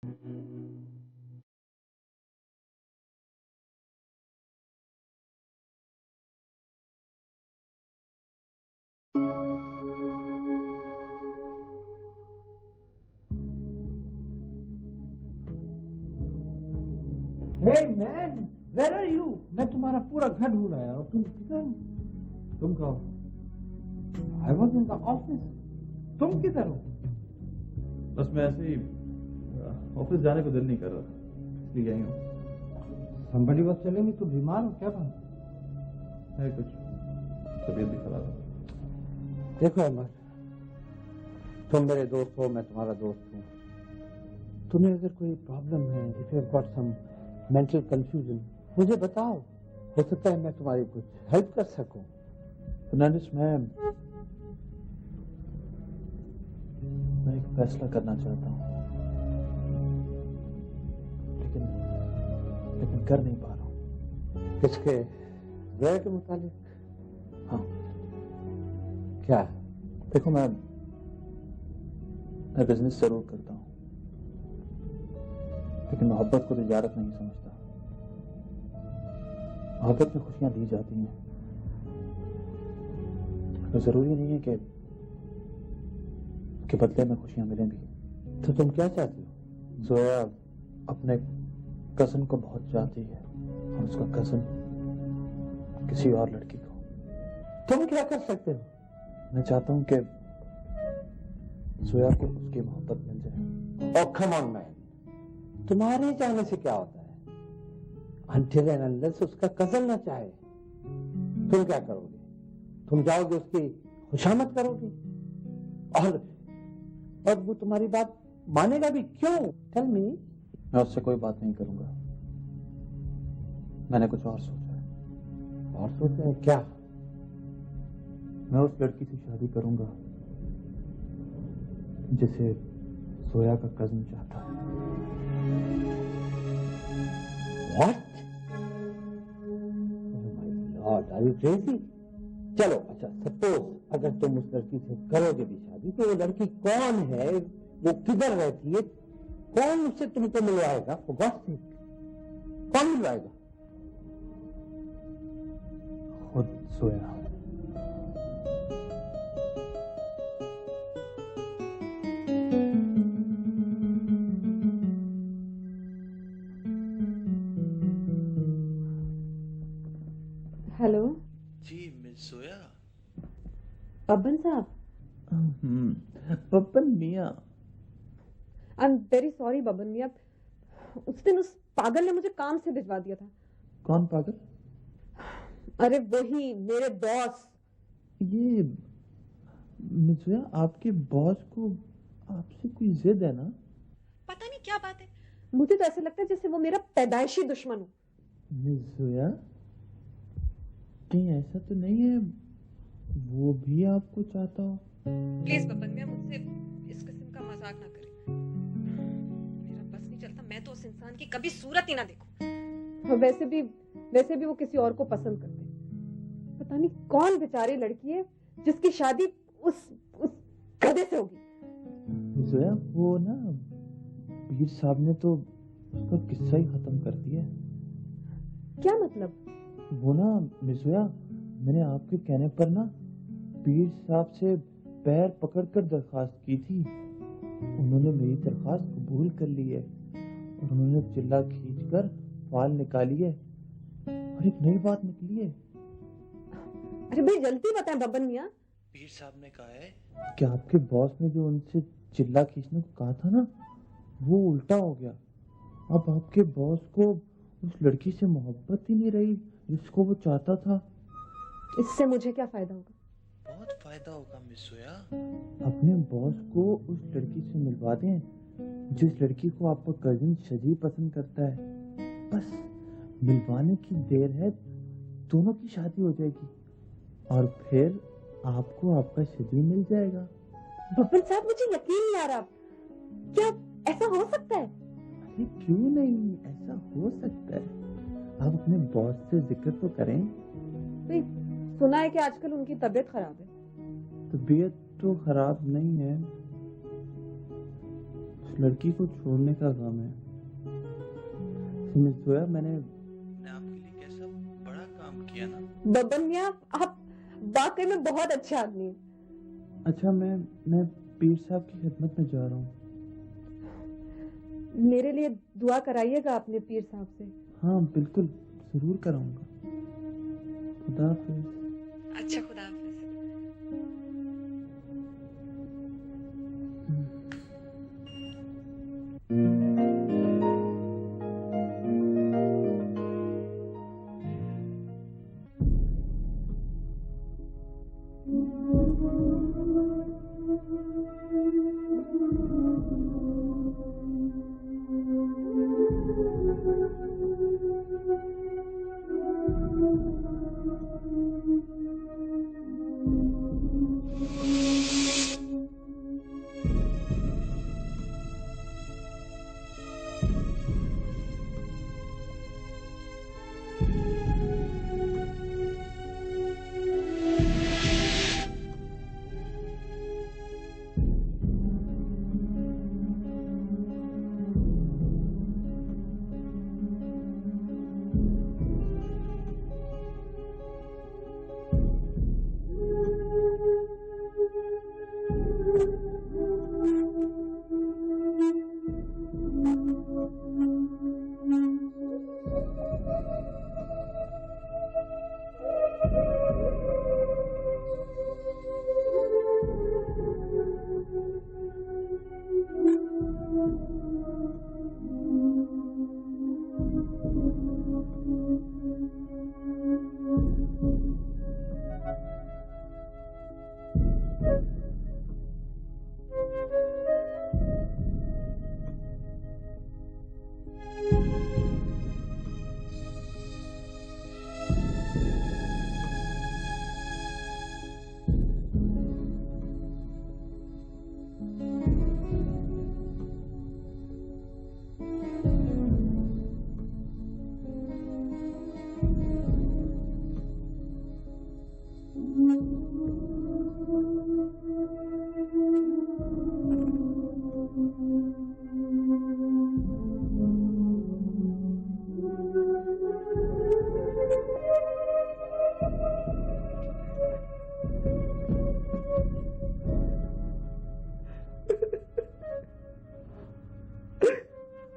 Hey man, where are you? मैं तुम्हारा पूरा घर ढूंढ आया और तुम किधर? तुम कहो? I was in the office. तुम किधर हो? बस मैं ऐसे ही ऑफिस जाने को दिल नहीं कर रहा, इसलिए यहीं हूँ। Somebody was telling me तुम बीमार हो, क्या बात? है कुछ, तबीयत भी खराब है। देखो अमर, तुम मेरे दोस्त हो, मैं तुम्हारा दोस्त हूँ। तुम्हें अगर कोई प्रॉब्लम है, if you've got some mental confusion, मुझे बताओ, हो सकता है मैं तुम्हारी कुछ हेल्प कर सकूं। फर्नांडिस, मैं एक फैसला करना चाहता हूँ, लेकिन कर नहीं पा रहा हूँ। किसके? जोया के मुतालिक? हाँ। क्या? देखो, मैं बिजनेस जरूर करता हूँ, लेकिन मोहब्बत को तिजारत नहीं समझता। मोहब्बत में खुशियां दी जाती हैं, तो जरूरी नहीं है कि बदले में खुशियां मिलें भी। तो तुम क्या चाहते हो? जोया अपने कजन को बहुत चाहती है और उसका कजन किसी और लड़की को। तुम क्या कर सकते हो? मैं चाहता हूं कि जोया को उसकी मोहब्बत मिल जाए। Oh, come on, man. तुम्हारे चाहने से क्या होता है? Until and unless उसका कजन ना चाहे, तुम क्या करोगे? तुम जाओगे उसकी खुशामद करोगे और वो तुम्हारी बात मानेगा भी क्यों? Tell me. मैं उससे कोई बात नहीं करूंगा, मैंने कुछ और सोचा है। और सोचा है क्या? मैं उस लड़की से शादी करूंगा जिसे जोया का कजन चाहता है। What? Oh my God, are you crazy? चलो, अच्छा, सपोज अगर तुम उस लड़की से करोगे भी शादी, तो वो लड़की कौन है, वो किधर रहती है, कौन उससे तुमको मिलवाएगा? For God's sake, कौन मिलवाएगा? खुद जोया। हेलो जी मिस जोया। बब्बन साहब, पप्पन मियाँ। I am very sorry Babban मियाँ, उस दिन उस पागल ने मुझे काम से भिजवा दिया था। कौन पागल? अरे वही मेरे बॉस। ये मिस जोया, आपके बॉस को आपसे कोई जिद है ना? पता नहीं क्या बात है, मुझे तो ऐसा लगता है जैसे वो मेरा पैदाइशी दुश्मन हो। मिस जोया, कहीं ऐसा तो नहीं है वो भी आपको चाहता हो? प्लीज बब्बन मियाँ, मुझसे इस किस्म का मजाक ना करें। मेरा बस नहीं चलता, मैं तो उस इंसान की कभी सूरत ही ना देखूं। वैसे भी वो किसी और को पसंद करते हैं। पता नहीं कौन बेचारी लड़की है जिसकी शादी उस गधे से होगी। मिस जोया, वो ना पीर साहब ने तो उसका किस्सा ही खत्म कर दिया है। क्या मतलब? वो ना मिस जोया, मैंने आपके कहने पर ना पीर साहब से पैर पकड़कर दरखास्त की थी। उन्होंने मेरी दरखास्त कबूल कर ली है और उन्होंने चिल्ला खींचकर फाल निकाली है और एक नई बात निकली है। अरे भाई जल्दी बताएं बब्बन मियाँ। पीर साहब ने कहा है कि आपके बॉस ने जो उनसे चिल्ला खींचने को कहा था ना, वो उल्टा हो गया। अब आपके बॉस को उस लड़की से मोहब्बत ही नहीं रही जिसको वो चाहता था। इससे मुझे क्या फायदा होगा? बहुत फायदा होगा मिस जोया। अपने बॉस को उस लड़की से मिलवा दें जिस लड़की को आपका कजिन शजी पसंद करता है। बस मिलवाने की देर है, दोनों की शादी हो जाएगी और फिर आपको आपका शजी मिल जाएगा। बब्बन साहब, मुझे यकीन नहीं आ रहा, क्या ऐसा हो सकता है? अरे क्यों नहीं, ऐसा हो सकता है। आप अपने बॉस से जिक्र तो करें। भाई, सुना है कि आजकल उनकी तबीयत खराब है। तबीयत तो खराब नहीं है, उस लड़की को छोड़ने का गम है। मिस जोया, मैंने आपके लिए कैसा बड़ा काम किया ना। बब्बन मियाँ, आप वाकई में बहुत अच्छे आदमी हैं। अच्छा, मैं पीर साहब की खिदमत में जा रहा हूँ। मेरे लिए दुआ कराइएगा अपने पीर साहब से। हाँ बिल्कुल, जरूर कराऊंगा। खुदा हाफिज। अच्छा, खुदा हाफिज।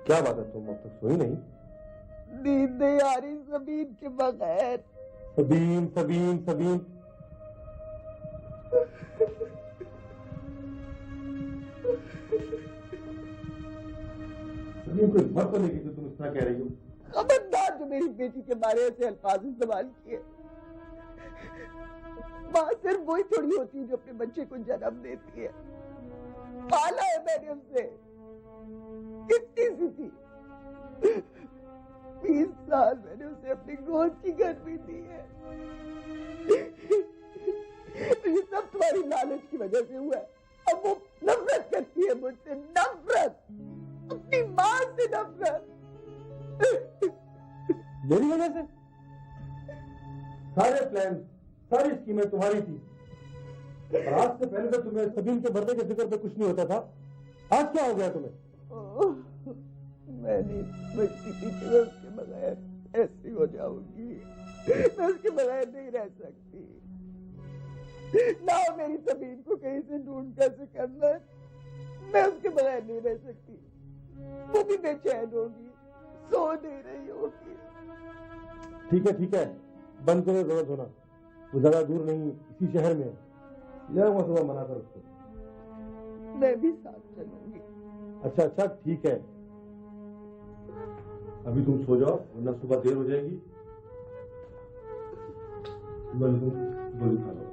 क्या बात है, तुम अब तक सोई नहीं? नींद नहीं आ रही जमीन के बगैर। सबीन सबीन सबीन सबीन कोई मत तो नहीं कि तुम इतना कह रही हो। खबरदार जो मेरी बेटी के बारे से अल्फाज इस्तेमाल किए। माँ सिर्फ वही थोड़ी होती है जो अपने बच्चे को जन्म देती है। पाला है मैंने उसे, कितनी सी थी। 20 साल मैंने उसे अपनी गोद की गर्मी दी है। ये सब तुम्हारी लालच की वजह से हुआ है। अब वो नफरत करती है मुझसे, नफरत, अपनी माँ से नफरत। मेरी वजह से? सारे प्लान, सारी स्कीमें तुम्हारी थी। और आज से पहले तो तुम्हें सबीन के बर्थडे के जिक्र पे कुछ नहीं होता था। आज क्या हो गया तुम्हें? मैं नहीं समझती थी कि मैं उसके बगैर ऐसी हो जाऊंगी। मैं उसके बगैर नहीं रह सकती। ना मेरी सबीन को कहीं से ढूंढ कैसे करना है, मैं उसके बगैर नहीं रह सकती। वो भी बेचैन होगी, सो नहीं रही होगी। ठीक है, बंद करो रोज होना। वो ज्यादा दूर नहीं, इसी शहर में है। ले आऊंगा सुबह, मना कर उसको। मैं भी साथ चलूंगी। अच्छा ठीक है। अभी तुम सो जाओ वरना सुबह देर हो जाएगी। गोली खा लो।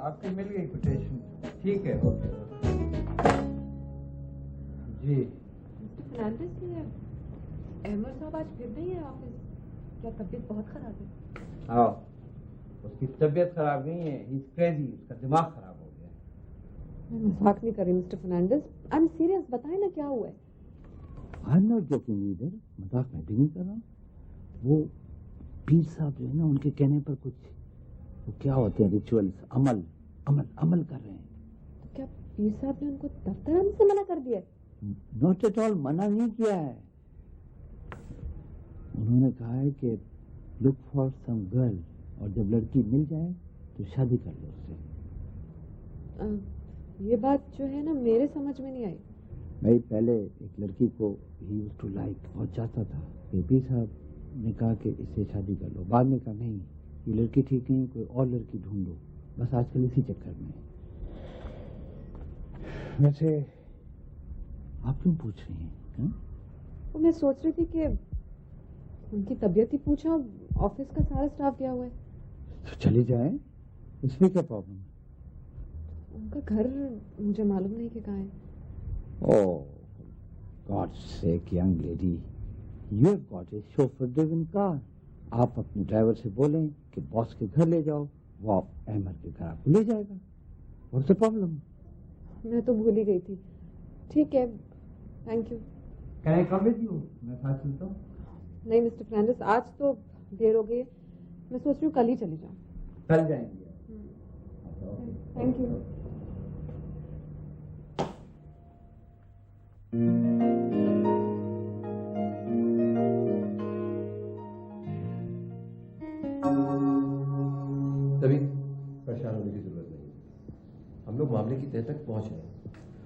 आपकी मिल गई कोटेशन? ठीक है, ओके। जी फर्नांडिस, ये अहमद साहब आज फिर नहीं है ऑफिस? क्या तबीयत बहुत खराब है? हाँ, उसकी तबीयत खराब नहीं है, ही इज क्रेजी, उसका दिमाग खराब हो गया है। मैं मजाक नहीं कर रही Mister Fernandes, I am serious. बताएं ना क्या हुआ है। I am not joking either, मजाक मैं भी नहीं कर रहा। वो पीर साहब जो है ना, उनके कहने पर कुछ वो क्या होते हैं रिचुअल्स, अमल कर रहे हैं। तो क्या पीर साहब ने उनको दफ्तर आने से मना कर दिया? नॉट एट ऑल, मना नहीं किया है। उन्होंने कहा है कि लुक फॉर सम गर्ल, और जब लड़की मिल जाए तो शादी कर लो उससे। ये बात जो है ना मेरे समझ में नहीं आई। मैं पहले एक लड़की को ही यूज्ड टू लाइक बहुत चाहता था। पीर साहब ने कहा कि इससे शादी कर लो। बाद में कहा नहीं, ये लड़की ठीक नहीं, कोई और लड़की ढूंढो। बस आजकल इसी चक्कर में। वैसे आप क्यों पूछ रही हैं? तो मैं सोच रही थी कि उनकी तबीयत ही पूछा, ऑफिस का सारा स्टाफ गया हुआ है। तो चली जाए, इसमें क्या प्रॉब्लम है? उनका घर मुझे मालूम नहीं कि कहाँ है। Oh god sake young lady, you have got a chauffeur driven car. आप अपने ड्राइवर से बोलें कि बॉस के घर ले जाओ, वो अहमद के घर आपको ले जाएगा। What's the problem? मैं तो भूल ही गई थी। ठीक है, thank you. Can I come with you? मैं साथ चलता हूँ। नहीं मिस्टर फर्नांडिस, आज तो देर हो गई है। मैं सोच रही हूँ कल ही चली जाऊँ। कल जाएंगे। Thank you. तभी परेशान होने की जरूरत नहीं। हम लोग मामले की तह तक पहुंच रहे हैं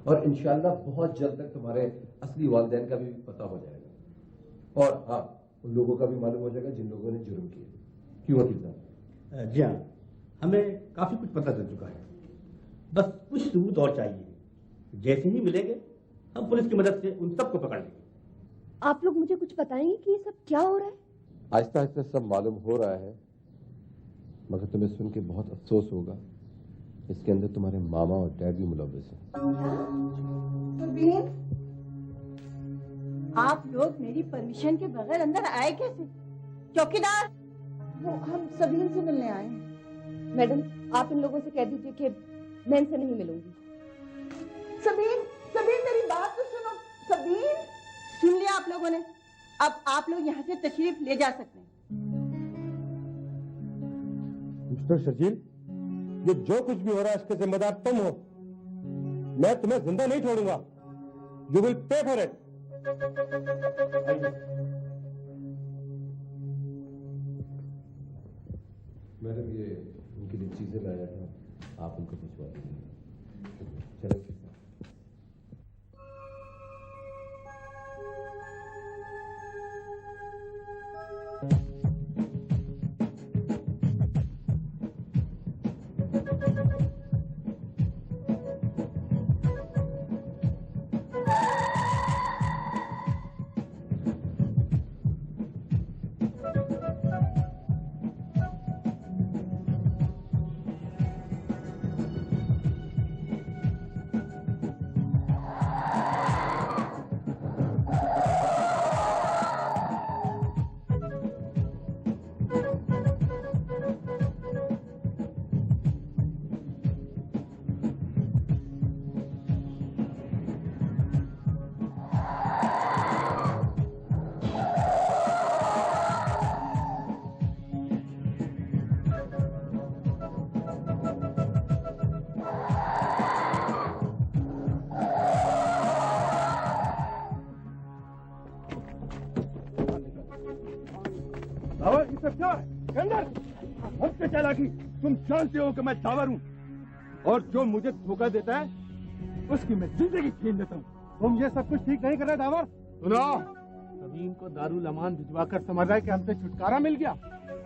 और इंशाल्लाह बहुत जल्द तक तुम्हारे असली वालिदैन का भी पता हो जाएगा। और हाँ, उन लोगों का भी मालूम हो जाएगा जिन लोगों ने जुर्म किया। क्यों वकील साहब? जी हाँ, हमें काफी कुछ पता चल चुका है। बस कुछ सबूत और चाहिए। जैसे ही मिलेंगे हम पुलिस की मदद से उन सबको पकड़ लेंगे। आप लोग मुझे कुछ बताएंगे कि ये सब क्या हो रहा है? आहिस्ता आहिस्ता सब मालूम हो रहा है, मगर तुम्हें सुन के बहुत अफसोस होगा, इसके अंदर तुम्हारे मामा और डैड भी मुलव्वस हैं। आप लोग मेरी परमिशन के बगैर अंदर आए कैसे? चौकीदार, वो हम सबीन से मिलने आए हैं। मैडम आप इन लोगों से कह दीजिए कि मैं इनसे नहीं मिलूंगी। सबीन, सबीन मेरी बात तो सुनो। सबीन, सुन लिया आप लोगों ने, अब आप लोग यहाँ से तशरीफ ले जा सकते हैं। मिस्टर शर्जील, ये जो कुछ भी हो रहा है इसके जिम्मेदार तुम हो। मैं तुम्हें जिंदा नहीं छोड़ूंगा। You will pay for it. Madam ये उनके लिए चीजें लाया था, आप उनको भिजवा दीजिए। चलो तुम जानते हो कि मैं दावर हूँ और जो मुझे धोखा देता है उसकी मैं जिंदगी छीन लेता हूँ। तुम ये सब कुछ ठीक नहीं कर रहे दावर। सुनो, कभी इनको दारुल अमान भिजवाकर समझ रहा है कि हमसे छुटकारा मिल गया।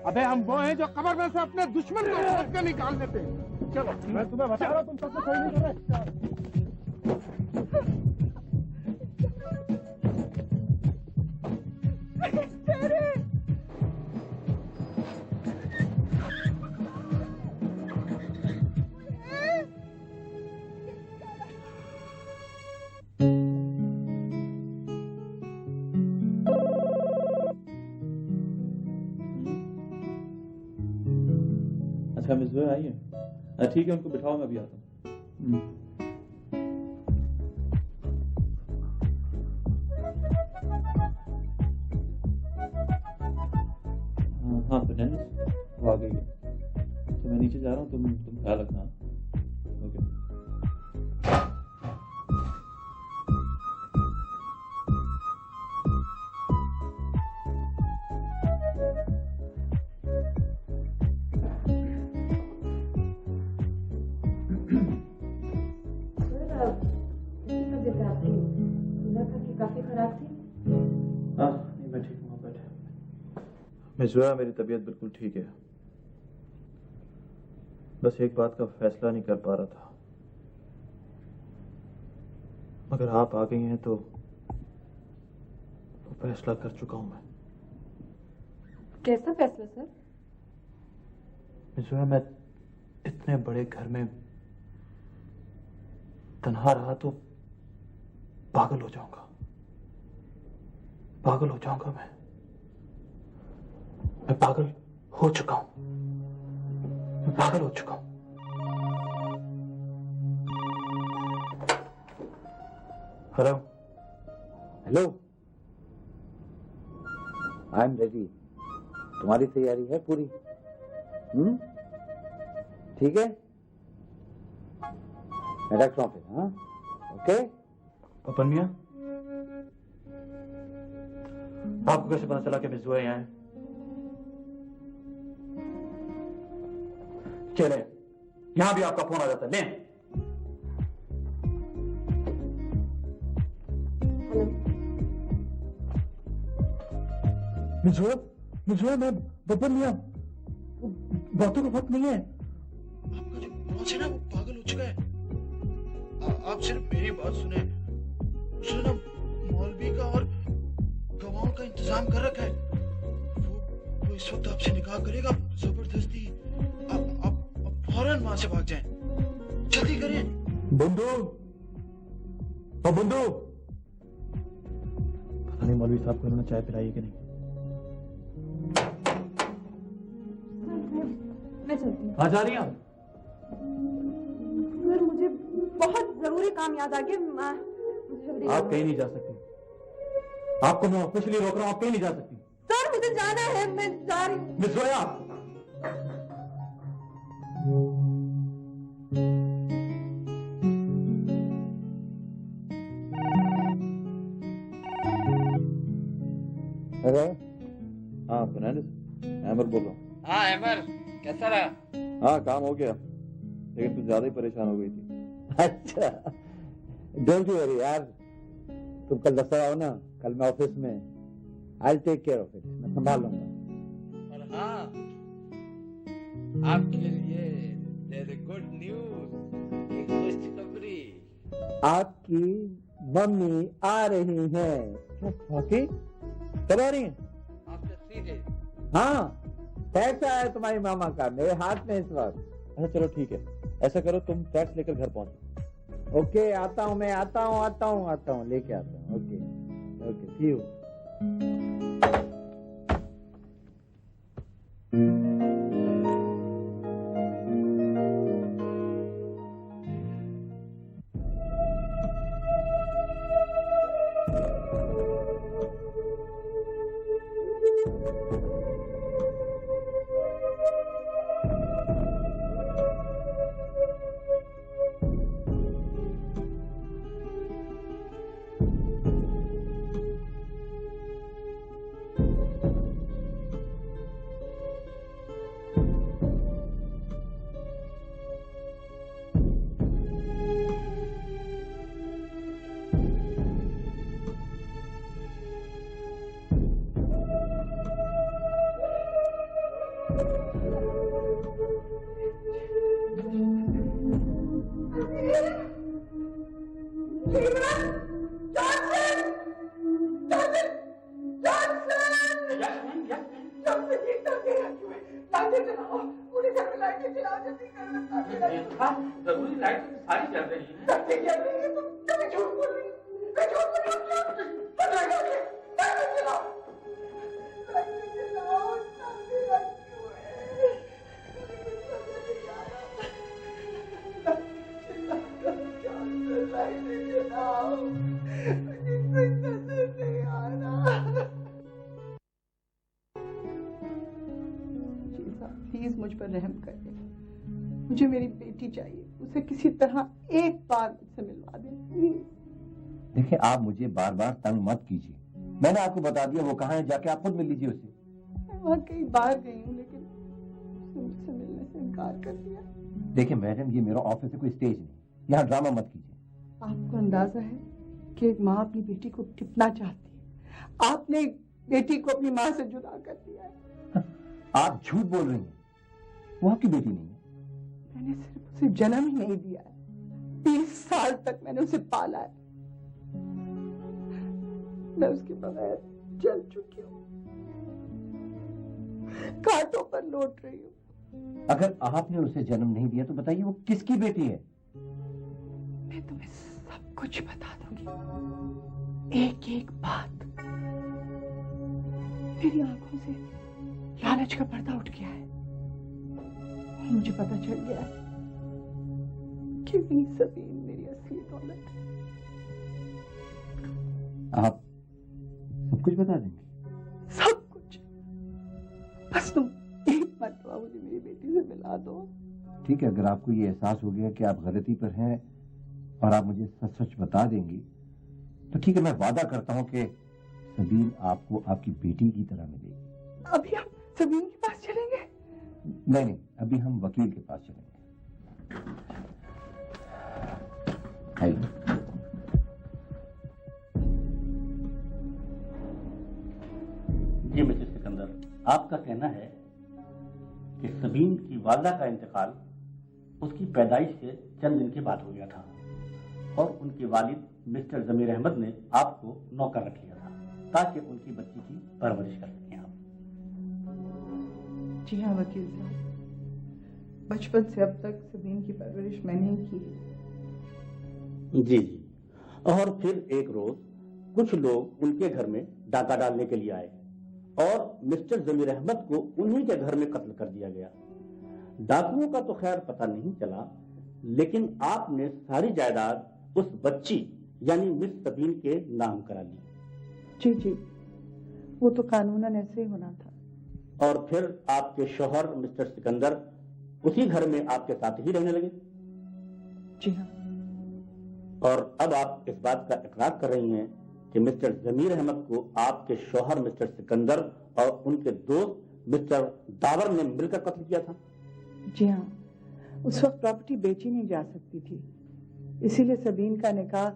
अबे हम वो हैं जो कब्र में से अपने दुश्मन को खोद कर निकाल देते हैं। चलो मैं तुम्हें बता रहा हूँ, तुम सबसे सही नहीं कर रहे। अच्छा मिस जोया आई है? ठीक है, उनको बिठाओ, मैं अभी आता हूँ। हाँ फर्नांडिस वो आ गई है। तो मैं नीचे जा रहा हूँ, तुम ख्याल रखना। ओके। काफी खराब थी। हाँ नहीं, मैं ठीक हूँ। बैठे। मिस जोया, मेरी तबीयत बिल्कुल ठीक है, बस एक बात का फैसला नहीं कर पा रहा था। अगर आप आ गई हैं तो फैसला कर चुका हूं मैं। कैसा फैसला सर? मिस जोया, मैं इतने बड़े घर में तन्हा रहा तो पागल हो जाऊंगा। पागल हो जाऊंगा मैं पागल हो चुका हूं। मैं पागल हो चुका हूं। Hello hello, I am ready. तुम्हारी तैयारी है पूरी? ठीक है, मैं रख रहा हूं फिर। हाँ ओके। पपन मियां, आपको कैसे पता चला कि मिस जोया यहाँ है? चले, यहां भी आपका फोन आ जाता है। लें। मिस जोया, मैं पपन मियां, बातों का वक्त नहीं है। आपका जो बॉस है ना, वो पागल हो चुका है। आप सिर्फ मेरी बात सुने। उसने ना मौलवी का और गवाहों का इंतजाम कर रखा है। वो इस वक्त आपसे निकाह करेगा जबरदस्ती। आप फौरन वहां से भाग जाएं। जल्दी करें। बंदू, बंदू। पता नहीं मौलवी साहब को उन्होंने चाय पिलाई है कि नहीं। मैं चलती हूँ। कहाँ जा रही हैं आप? सर मुझे बहुत जरूरी काम याद आ गया। आप कहीं नहीं जा सकती। आपको मैं ऑफिशियली रोक रहा हूं, आप कहीं नहीं जा सकती। सर मुझे जाना है, मैं जा रही हूँ। मिस जोया, अमर बोल रहा हूँ। हाँ अमर, कैसा रहा? हाँ काम हो गया, लेकिन तू ज्यादा ही परेशान हो गई थी। अच्छा, डोंट वरी यार, तुम कल दफ्तर आओ ना, कल मैं ऑफिस में, I take care of it, मैं संभाल लूंगा। और हाँ, आपके लिए देयर इज गुड न्यूज, एक खुशखबरी। आपकी मम्मी आ रही हैं। वाकई? कब आ रही हैं? After 3 days। हाँ, पैसा है तुम्हारी मामा का मेरे हाथ में इस वक्त। अच्छा चलो ठीक है, ऐसा करो तुम टैक्स लेकर घर पहुंचो। ओके, आता हूँ मैं, आता हूँ, लेके आता हूँ। Okay okay, see you. जरूरी लाइट सारी चल रही प्लीज मुझ पर रहम कर दे, मुझे मेरी बेटी चाहिए, उसे किसी तरह एक बार मुझसे मिलवा दे प्लीज। देखिए आप मुझे बार बार तंग मत कीजिए, मैंने आपको बता दिया वो कहाँ है, जाके आप खुद मिल लीजिए उससे। मैं वहाँ कई बार गई हूँ लेकिन उसने मुझसे मिलने से इनकार कर दिया। देखिए मैडम, ये मेरा ऑफिस है, कोई स्टेज नहीं, यहाँ ड्रामा मत कीजिए। आपको अंदाजा है कि एक माँ अपनी बेटी को कितना चाहती है, आपने बेटी को अपनी माँ से जुदा कर दिया है। आप झूठ बोल रही हैं, वो आपकी बेटी नहीं है। मैंने सिर्फ उसे जन्म ही नहीं दिया है, 30 साल तक मैंने उसे पाला है। मैं उसके बगैर जल चुकी हूँ, कांटों पर लौट रही हूँ। अगर आपने उसे जन्म नहीं दिया तो बताइए वो किसकी बेटी है? मैं तुम्हें सब कुछ बता दूंगी, एक एक बात। मेरी आंखों से लालच का पर्दा उठ गया है, मुझे पता चल गया है कि सबीन मेरी असली दौलत है। आप सब कुछ बता देंगे? सब कुछ, बस तुम एक मरतबा मुझे मेरी बेटी से मिला दो। ठीक है, अगर आपको ये एहसास हो गया कि आप गलती पर हैं और आप मुझे सच सच बता देंगी तो ठीक है, मैं वादा करता हूँ कि सबीन आपको आपकी बेटी की तरह मिलेगी। अभी हम सबीन के पास चलेंगे? नहीं, अभी हम वकील के पास चलेंगे। जी मिस्टर सिकंदर, आपका कहना है कि सबीन की वालदा का इंतकाल उसकी पैदाइश से चंद दिन के बाद हो गया था और उनके वालिद मिस्टर जमीर अहमद ने आपको नौकर रख लिया था ताकि उनकी बच्ची की परवरिश कर सकें आप। जी हाँ वकील साहब, बचपन से अब तक सबीन की परवरिश मैंने ही की है। जी। और फिर एक रोज कुछ लोग उनके घर में डाका डालने के लिए आए और मिस्टर जमीर अहमद को उन्हीं के घर में कत्ल कर दिया गया। डाकुओं का तो खैर पता नहीं चला, लेकिन आपने सारी जायदाद उस बच्ची यानी मिस सबीन के नाम करा ली। जी, वो तो कानूनन ऐसे ही होना था। और फिर आपके शौहर मिस्टर सिकंदर उसी घर में आपके साथ ही रहने लगे। जी हाँ। और अब आप इस बात का इकरार कर रही हैं कि मिस्टर जमीर अहमद को आपके शौहर मिस्टर सिकंदर और उनके दोस्त मिस्टर दावर ने मिलकर कत्ल किया था? जी हाँ, उस वक्त प्रॉपर्टी बेची नहीं जा सकती थी, इसीलिए सबीन का निकाह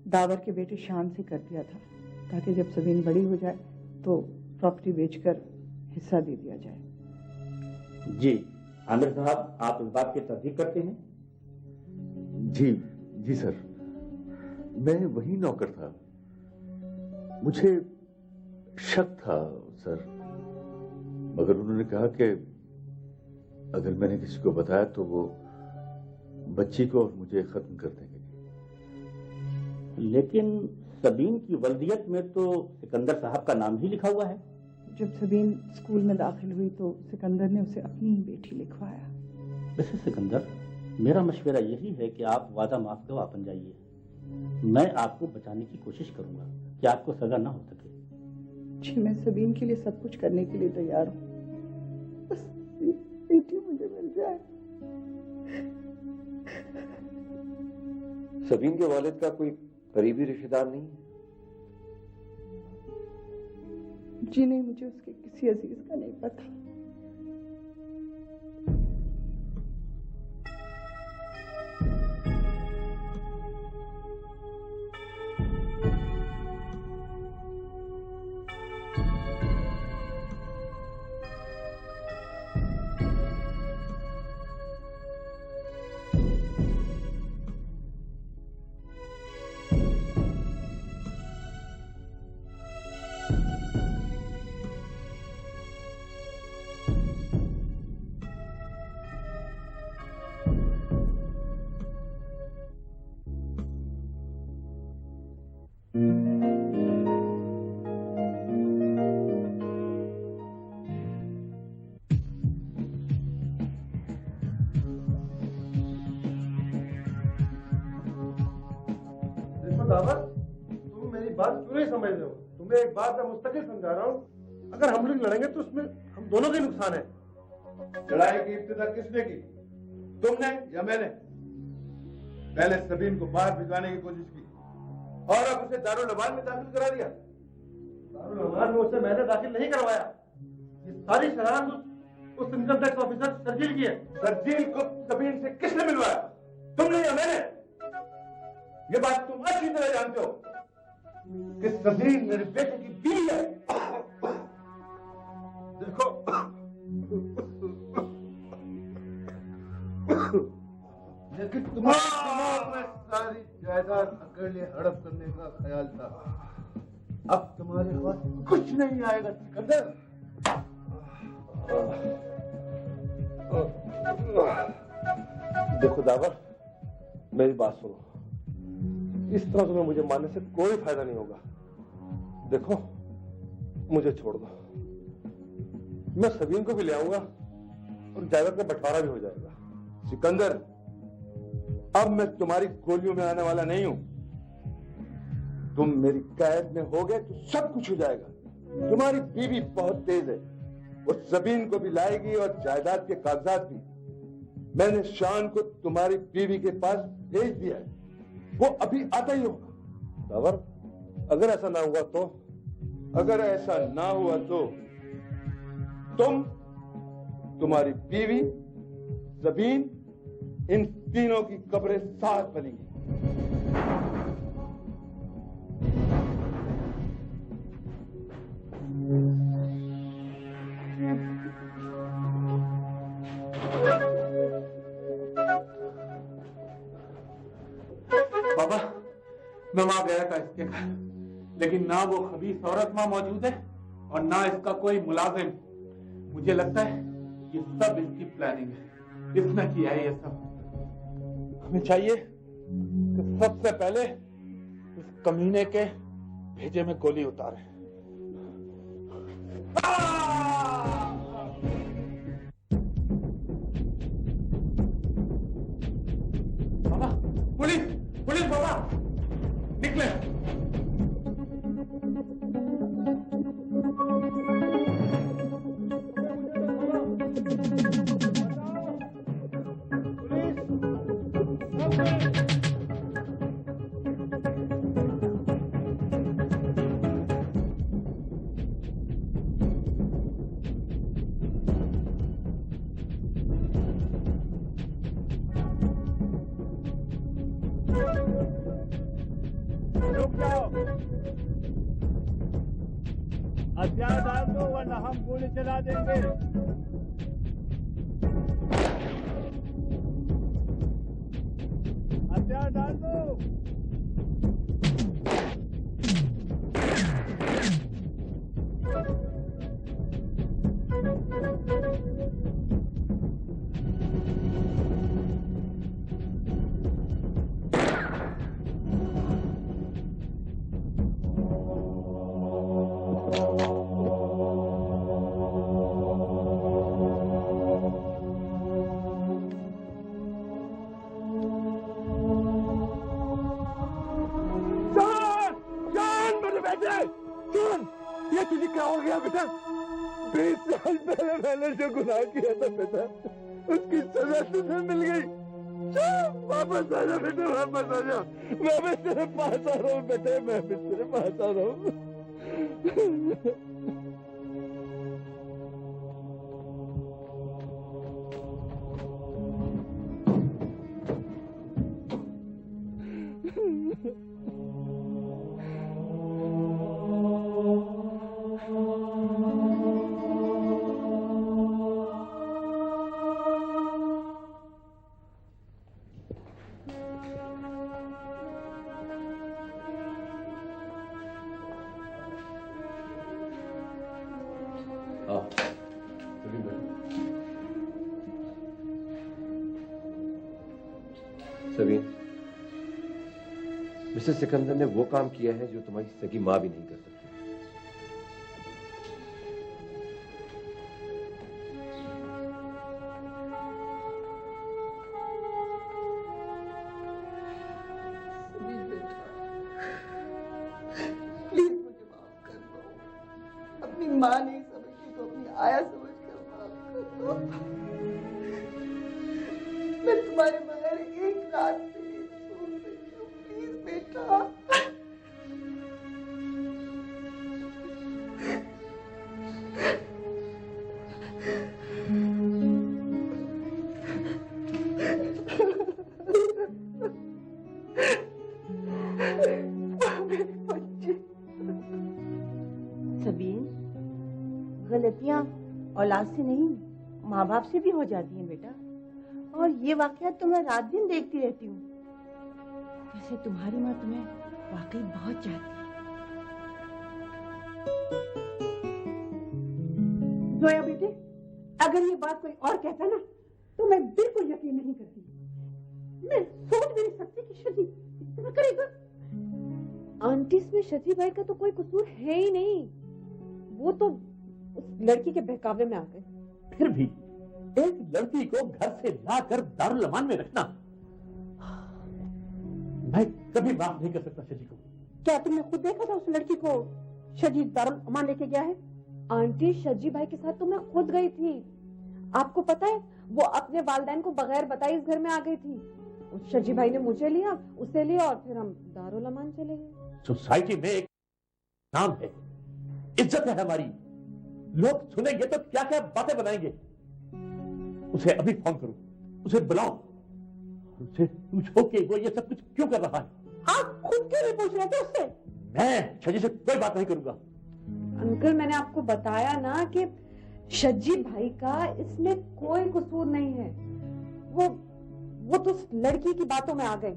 दावर के बेटे शान से कर दिया था, ताकि जब सबीन बड़ी हो जाए तो प्रॉपर्टी बेचकर हिस्सा दे दिया जाए। जी आमिर साहब, आप इस बात की तस्दीक करते हैं? जी जी सर, मैं वही नौकर था, मुझे शक था सर, मगर उन्होंने कहा कि अगर मैंने किसी को बताया तो वो बच्ची को और मुझे खत्म कर देंगे। लेकिन सबीन की वल्दियत में तो सिकंदर साहब का नाम ही लिखा हुआ है। जब सबीन स्कूल में दाखिल हुई तो सिकंदर ने उसे अपनी ही बेटी लिखवाया। वैसे सिकंदर, मेरा मशवरा यही है कि आप वादा माफ के वापस जाइए। मैं आपको बचाने की कोशिश करूंगा कि आपको सजा ना हो सके। जी, मैं सबीन के लिए सब कुछ करने के लिए तैयार हूँ, बस बेटी मुझे मिल जाए। सबीन के वालिद का कोई करीबी रिश्तेदार नहीं? जी नहीं, मुझे उसके किसी अजीज का नहीं पता। दावर, तुम मेरी बात क्यों नहीं समझ रहे हो? तुम्हें एक बात मैं मुस्तकिल समझा रहा हूँ, अगर हम लोग लड़ेंगे तो उसमें हम दोनों के नुकसान है। लड़ाई की इब्तिदा किसने की, तुमने या मैंने? मैंने सबीन को बाहर भिजवाने की कोशिश की और अब उसे दारुल अमान में दाखिल करा दिया। दारुल अमान में उसे मैंने दाखिल नहीं करवाया, ये सारी शरारत उस इनकम टैक्स ऑफिसर सरजील की है। सरजील को सबीन से किसने मिलवाया, तुमने या मैंने? ये बात तुम अच्छी तरह जानते हो कि सबीन मेरे बेटे की बीवी है। देखो, लेकिन तुम्हारे दिमाग में सारी जायदाद अकेले हड़प करने का ख्याल था, अब तुम्हारे पास कुछ नहीं आएगा सिकंदर। देखो दावर, मेरी बात सुनो, इस तरह तुम्हें मुझे मारने से कोई फायदा नहीं होगा। देखो, मुझे छोड़ दो, मैं सबीन को भी ले आऊंगा और जायदाद का बंटवारा भी हो जाएगा। सिकंदर, अब मैं तुम्हारी गोलियों में आने वाला नहीं हूं। तुम मेरी कैद में हो गए तो सब कुछ हो जाएगा। तुम्हारी बीवी बहुत तेज है, वो सबीन को भी लाएगी और जायदाद के कागजात भी। मैंने शान को तुम्हारी बीवी के पास भेज दिया है, वो अभी आता ही होगा। दावर, अगर ऐसा ना हुआ तो? अगर ऐसा ना हुआ तो तुम, तुम्हारी बीवी, सबीन, इन तीनों की कब्रें साथ बनेंगी। बाबा, मैं वहां गया था इसके घर, लेकिन ना वो खबीस औरत वहां मौजूद है और ना इसका कोई मुलाजिम। मुझे लगता है ये सब इसकी प्लानिंग है, इसने किया है ये सब। हमें चाहिए कि सबसे पहले इस कमीने के भेजे में गोली उतारे। बाबा, पुलिस, पुलिस बाबा, निकले। हथियार डाल दो वरना हम गोली चला देंगे। हथियार डाल दो। ये तुझे क्या हो गया बेटा? 20 साल पहले मैंने जो गुनाह किया था बेटा, उसकी सजा तुझे मिल गई। वापस आ जा बेटा, वापस आ जा। मैं भी तेरे पास आ रहा हूँ बेटे, मैं भी तेरे पास आ रहा हूँ। सबीन, मिस्टर सिकंदर ने वो काम किया है जो तुम्हारी सगी माँ भी नहीं कर सकती। प्लीज मुझे माफ कर दो। अपनी माँ नहीं समझती तो अपनी आया समझ कर माफ कर दो। मैं तुम्हारे बगैर एक रात भी नहीं सो सकती हूँ। प्लीज बेटा। सबीन, गलतियां औलाद से नहीं माँ बाप से भी हो जाती हैं बेटा। और ये वाकया तो मैं रात दिन देखती रहती हूँ। वैसे तुम्हारी माँ तुम्हें वाकई बहुत चाहती है। जोया बेटे, अगर ये बात कोई और कहता ना तो मैं बिल्कुल यकीन नहीं करती। मैं सोच भी नहीं सकती कि शजी इतना करेगा। आंटी, इसमें शजी भाई का तो कोई कसूर है ही नहीं। वो तो उस लड़की के बहकावे में आ गए। फिर भी एक लड़की को घर से लाकर दारुल अमान में रखना मैं कभी माफ नहीं कर सकता शजी को। क्या तुमने खुद देखा था उस लड़की को शजी दारुल अमान लेके गया है? आंटी, शजी भाई के साथ तो मैं खुद गई थी। आपको पता है, वो अपने वालिदैन को बगैर बताए इस घर में आ गई थी। उस शजी भाई ने मुझे लिया, उसे लिया और फिर हम दारुल अमान चले गए। सोसाइटी में एक नाम है, इज्जत है हमारी। लोग सुनेंगे तो क्या क्या बातें बनाएंगे। उसे अभी फोन करो, उसे बुलाओ, उसे पूछो कि वो ये सब कुछ क्यों कर रहा है। आप खुद क्यों नहीं पूछ रहे थे उससे? मैं शजी से कोई बात नहीं करूंगा। अंकल, मैंने आपको बताया ना कि शजी भाई का इसमें कोई कसूर नहीं है। वो तो उस लड़की की बातों में आ गए।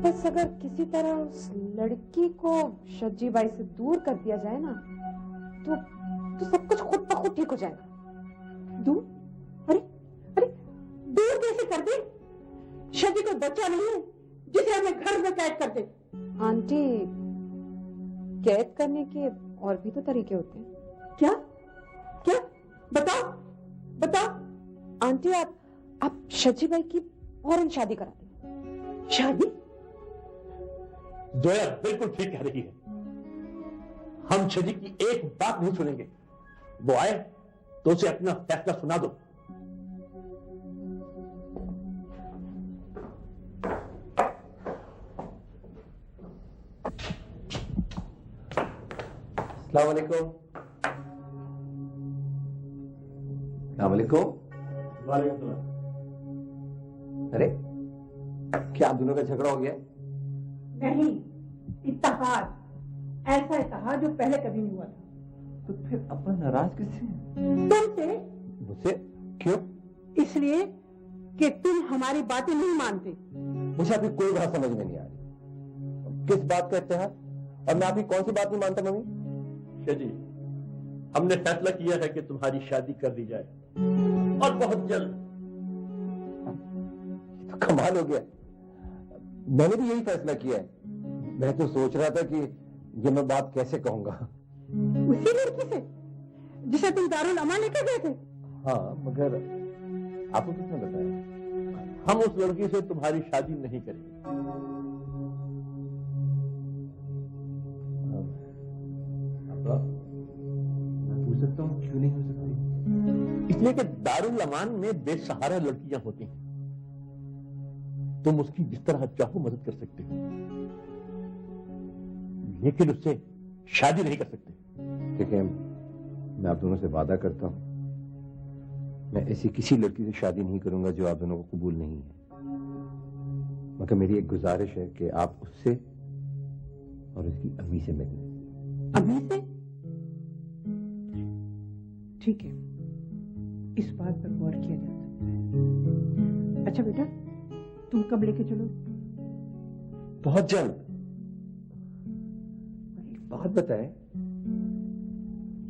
बस अगर किसी तरह उस लड़की को शजी भाई से दूर कर दिया जाए ना तो सब कुछ खुद ब खुद ठीक हो जाएगा। दूर? अरे दूर कैसे कर दे? शजी कोई बच्चा नहीं है जिसे हमें घर में कैद कर दे। आंटी, कैद करने के और भी तो तरीके होते हैं। क्या क्या? बताओ। आंटी, आप शजी भाई की फौरन शादी करा दें। शादी? जोया बिल्कुल ठीक कह रही है। हम शजी की एक बात नहीं सुनेंगे। वो आए तो उसे अपना फैसला सुना दो। अस्सलाम वालेकुम। अरे क्या आप दोनों का झगड़ा हो गया? नहीं, इत्तेहाद। ऐसा इत्तेहाद जो पहले कभी नहीं हुआ था। तो फिर अपन नाराज किससे हैं? तुमसे। मुझसे? क्यों? इसलिए कि तुम हमारी बातें नहीं मानते। मुझे अभी कोई बात समझ में नहीं आ रही। किस बात का इत्तेहाद? और मैं आपकी कौन सी बात नहीं मानता मम्मी? शाह जी, हमने फैसला किया है कि तुम्हारी शादी कर दी जाए, और बहुत जल्द। तो कमाल हो गया, मैंने भी यही फैसला किया है। मैं तो सोच रहा था कि ये मैं बात कैसे कहूंगा। उसी लड़की से जिसे तुम दारुल अमान लेकर गए थे? हाँ, मगर आपको किसने बताया? हम उस लड़की से तुम्हारी शादी नहीं करेंगे। मैं पूछ सकता हूँ क्यों नहीं हो सकती? इसलिए कि दारुल अमान में बेसहारा लड़कियां होती हैं। तुम उसकी जिस तरह चाहो मदद कर सकते हो, लेकिन उससे शादी नहीं कर सकते। ठीक है, मैं आप दोनों से वादा करता हूं, मैं ऐसी किसी लड़की से शादी नहीं करूंगा जो आप दोनों को कबूल नहीं है। मगर मेरी एक गुजारिश है कि आप उससे और उसकी अम्मी से मिलें। अम्मी से? ठीक है, इस बात पर गौर किया जा सकता है। अच्छा बेटा, तुम कब लेके चलो? बहुत जल्द। एक बात बताएं,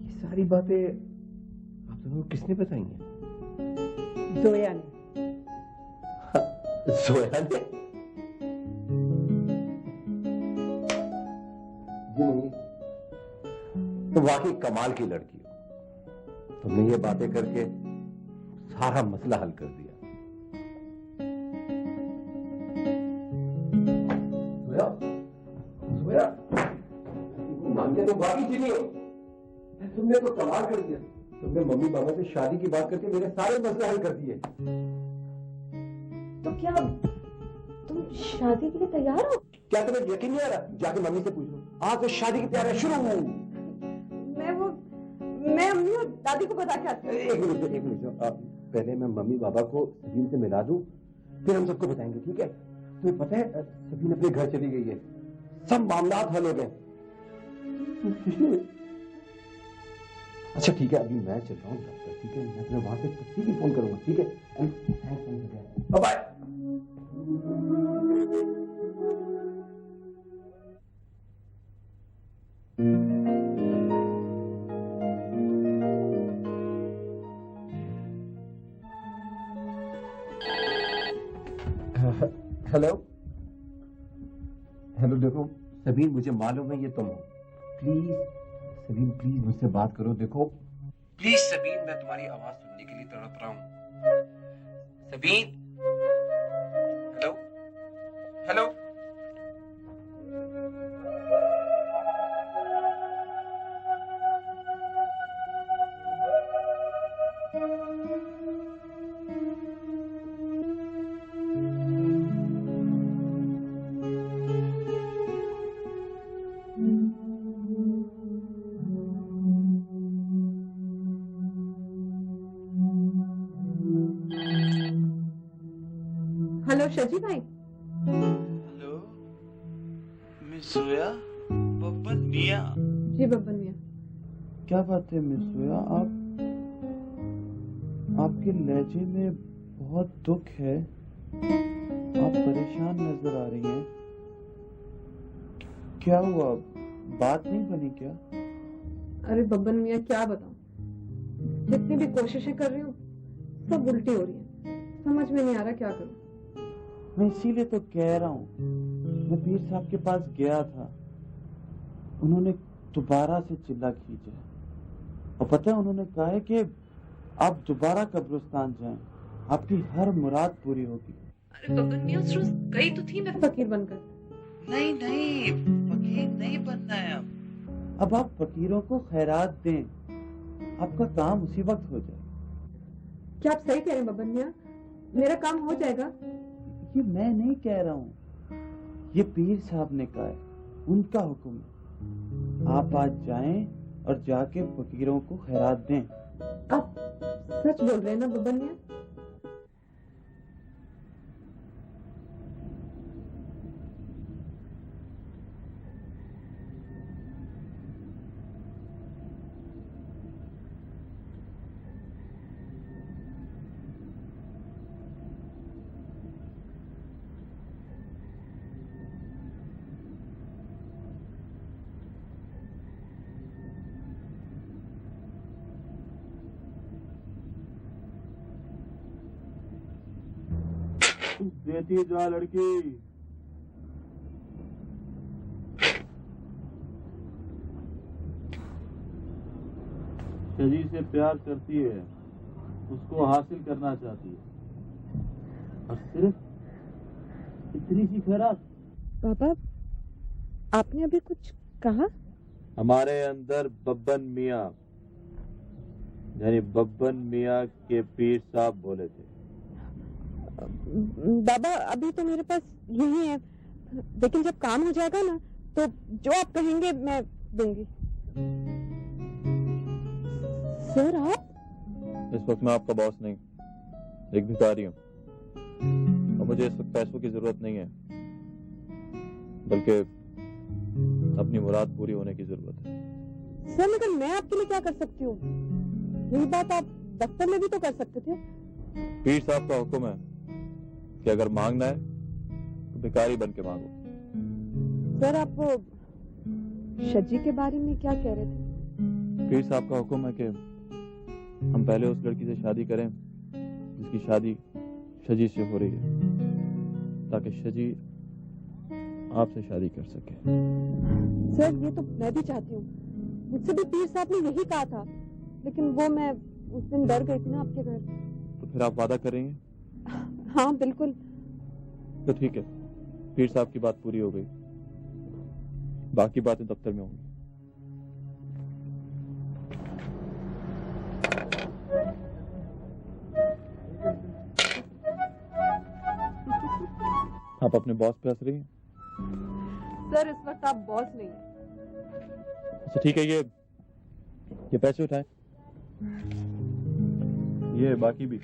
ये सारी बातें आप दोनों को किसने बताई हैं? जोया ने। जोया ने? जी नहीं, तो वाकई कमाल की लड़की हो। तुमने ये बातें करके सारा मसला हल कर दिया। जोया, जोया, मानते तो बाकी चीनी हो, तुमने तो कमाल कर दिया। तुमने मम्मी पापा से शादी की बात करके मेरे सारे मसले हल कर दिए। तो क्या तुम शादी के लिए तैयार हो? क्या तुम्हें यकीन नहीं आ रहा? जाके मम्मी से पूछ लो। आज तो शादी की तैयारी शुरू। मैं अम्मी और दादी को बता के आती हूँ। एक मिनट पहले मैं मम्मी पापा को सबीन से मिला दूं, फिर हम सबको बताएंगे, ठीक है? तुम्हें पता है सबीन अपने घर चली गई है, सब मामला हल हो गए। अच्छा ठीक है, अभी मैं चल रहा हूँ दफ्तर, ठीक है? मैं तुम्हें वहां से तफसीली फोन करूंगा, ठीक है? Bye bye. हेलो हेलो, देखो सबीन, मुझे मालूम है ये तुम हो। प्लीज सबीन, प्लीज मुझसे बात करो। देखो प्लीज सबीन, मैं तुम्हारी आवाज सुनने के लिए तड़प रहा हूँ। Sabeen, hello hello. हेलो शजी भाई। हेलो मिस जोया, बब्बन मियां। जी बब्बन मियां। क्या बात है मिस जोया, आपके लहजे में बहुत दुख है, आप परेशान नजर आ रही हैं। क्या हुआ, बात नहीं बनी क्या? अरे बब्बन मियां क्या बताऊं, जितनी भी कोशिशें कर रही हूँ सब उल्टी हो रही है, समझ में नहीं आ रहा क्या करूं। मैं इसीलिए तो कह रहा हूँ, मैं पीर साहब के पास गया था, उन्होंने दोबारा से चिल्ला खींचा, और पता है उन्होंने कहा है कि आप दोबारा कब्रिस्तान जाएं, आपकी हर मुराद पूरी होगी। अरे बब्बन मियां, उस रोज गई तो थी मैं फकीर बनकर। नहीं नहीं, फकीर नहीं बनना है अब आप फकीरों को खैरात दें, आपका काम उसी वक्त हो जाए। क्या आप सही कह रहे हैं बब्बन मियां, मेरा काम हो जाएगा? ये मैं नहीं कह रहा हूँ, ये पीर साहब ने कहा है, उनका हुक्म है। आप आज जाएं और जाके फकीरों को खैरात दें। आप सच बोल रहे हैं ना बब्बन मियां? देती जा लड़की। शजी से प्यार करती है, उसको हासिल करना चाहती है, और सिर्फ इतनी सी खैरात। पापा, आपने अभी कुछ कहा? हमारे अंदर बब्बन मियाँ यानी बब्बन मियाँ के पीर साहब बोले थे। बाबा, अभी तो मेरे पास यही है, लेकिन जब काम हो जाएगा ना तो जो आप कहेंगे मैं दूंगी। सर, आप? इस वक्त मैं आपका बॉस नहीं, एक भिखारी हूँ, और मुझे इस वक्त पैसों की जरूरत नहीं है, बल्कि अपनी मुराद पूरी होने की जरूरत है। सर, लेकिन मैं आपके लिए क्या कर सकती हूँ? यही बात आप दफ्तर में भी तो कर सकते थे। पीर साहब का हुक्म है कि अगर मांगना है तो भिखारी बन के मांगो। सर, आप वो शजी के बारे में क्या कह रहे थे? पीर साहब का हुक्म है कि हम पहले उस लड़की से शादी करें जिसकी शादी शजी से हो रही है, ताकि शजी आपसे शादी कर सके। सर, ये तो मैं भी चाहती हूँ, मुझसे भी पीर साहब ने यही कहा था, लेकिन वो मैं उस दिन डर गई थी ना आपके घर। तो फिर आप वादा कर रही हैं? हाँ, बिल्कुल। तो ठीक है, पीर साहब की बात पूरी हो गई, बाकी बातें दफ्तर में होंगी। आप अपने बॉस पे हंस रही हैं? सर, इस वक्त आप बॉस नहीं हैं। अच्छा ठीक है, ये पैसे उठाएं, ये बाकी भी।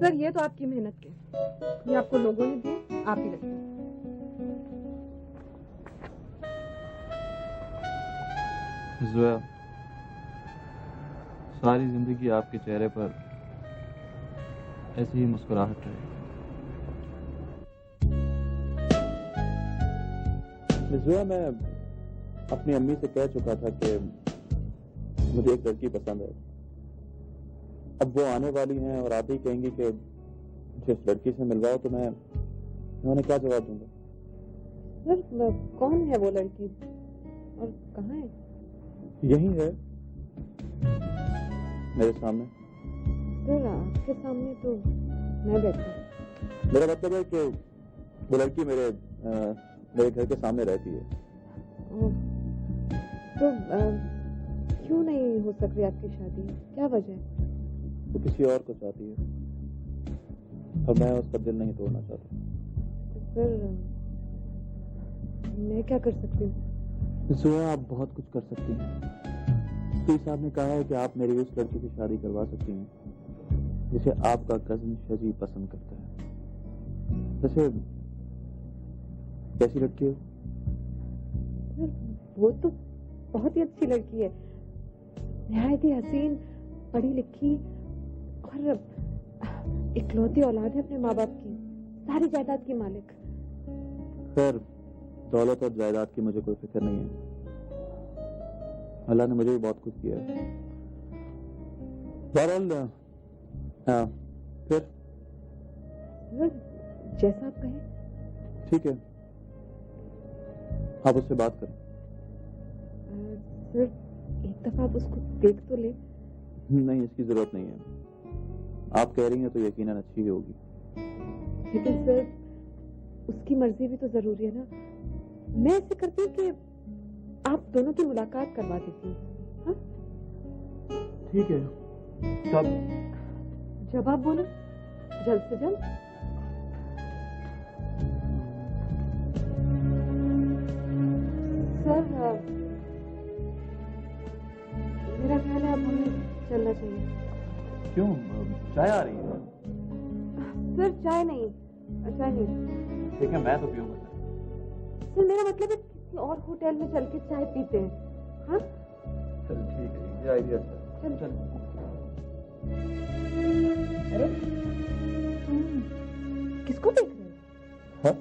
सर, ये तो आपकी मेहनत के, ये आपको लोगों ने दिए, आप ही रखें। ज़ोया, सारी जिंदगी आपके चेहरे पर ऐसी ही मुस्कुराहट रहे। ज़ोया, मैं अपनी अम्मी से कह चुका था कि मुझे एक लड़की पसंद है। अब वो आने वाली हैं और आप ही कहेंगी कि जिस लड़की से मिलवाओ, तो मैं उन्हें क्या जवाब दूंगा? सर, कौन है वो लड़की और कहाँ है? यही है, मेरे सामने। सर, आपके सामने तो मैं बैठी हूँ। मेरा मतलब है कि वो लड़की मेरे घर के सामने रहती है। तो क्यों नहीं हो सक रही आपकी शादी? क्या वजह है? वो किसी और को चाहती है और मैं उसका दिल नहीं तोड़ना चाहता। सर, मैं क्या कर सकती हूँ? ज़ोया, आप बहुत कुछ कर सकती हैं। पीर साहब ने कहा है कि आप मेरी उस लड़की से शादी करवा सकती हैं जिसे आपका कजिन शजी पसंद करता है। वैसे कैसी लड़की हो? वो तो बहुत ही अच्छी लड़की है, निहायत ही हसीन, पढ़ी लिखी और इकलौती औलाद है अपने माँ बाप की, सारी जायदाद की मालिक। खैर, दौलत और जायदाद की मुझे कोई फिक्र नहीं है, अल्लाह ने मुझे भी बहुत कुछ दिया है। बहरहाल फिर जैसा आप कहें। ठीक है, आप उससे बात करें। सर, एक दफा आप उसको देख तो ले। नहीं, इसकी जरूरत नहीं है, आप कह रही हैं तो यकीनन अच्छी ही होगी। लेकिन सर, उसकी मर्जी भी तो जरूरी है ना। मैं ऐसे करती हूँ कि आप दोनों की मुलाकात करवा देती हूँ। हाँ? ठीक है, तब जब आप बोलो, जल्द से जल्द। सर, मेरा ख्याल है अब हमें चलना चाहिए। क्यों, चाय आ रही है? सर, चाय नहीं। ठीक है, मैं तो पीऊंगा। सर, मेरा मतलब है किसी और होटल में चल के चाय पीते हैं। हाँ, चल ठीक है, ये आइडिया अच्छा है। चल। अरे, किसको देख रहे हो? हाँ?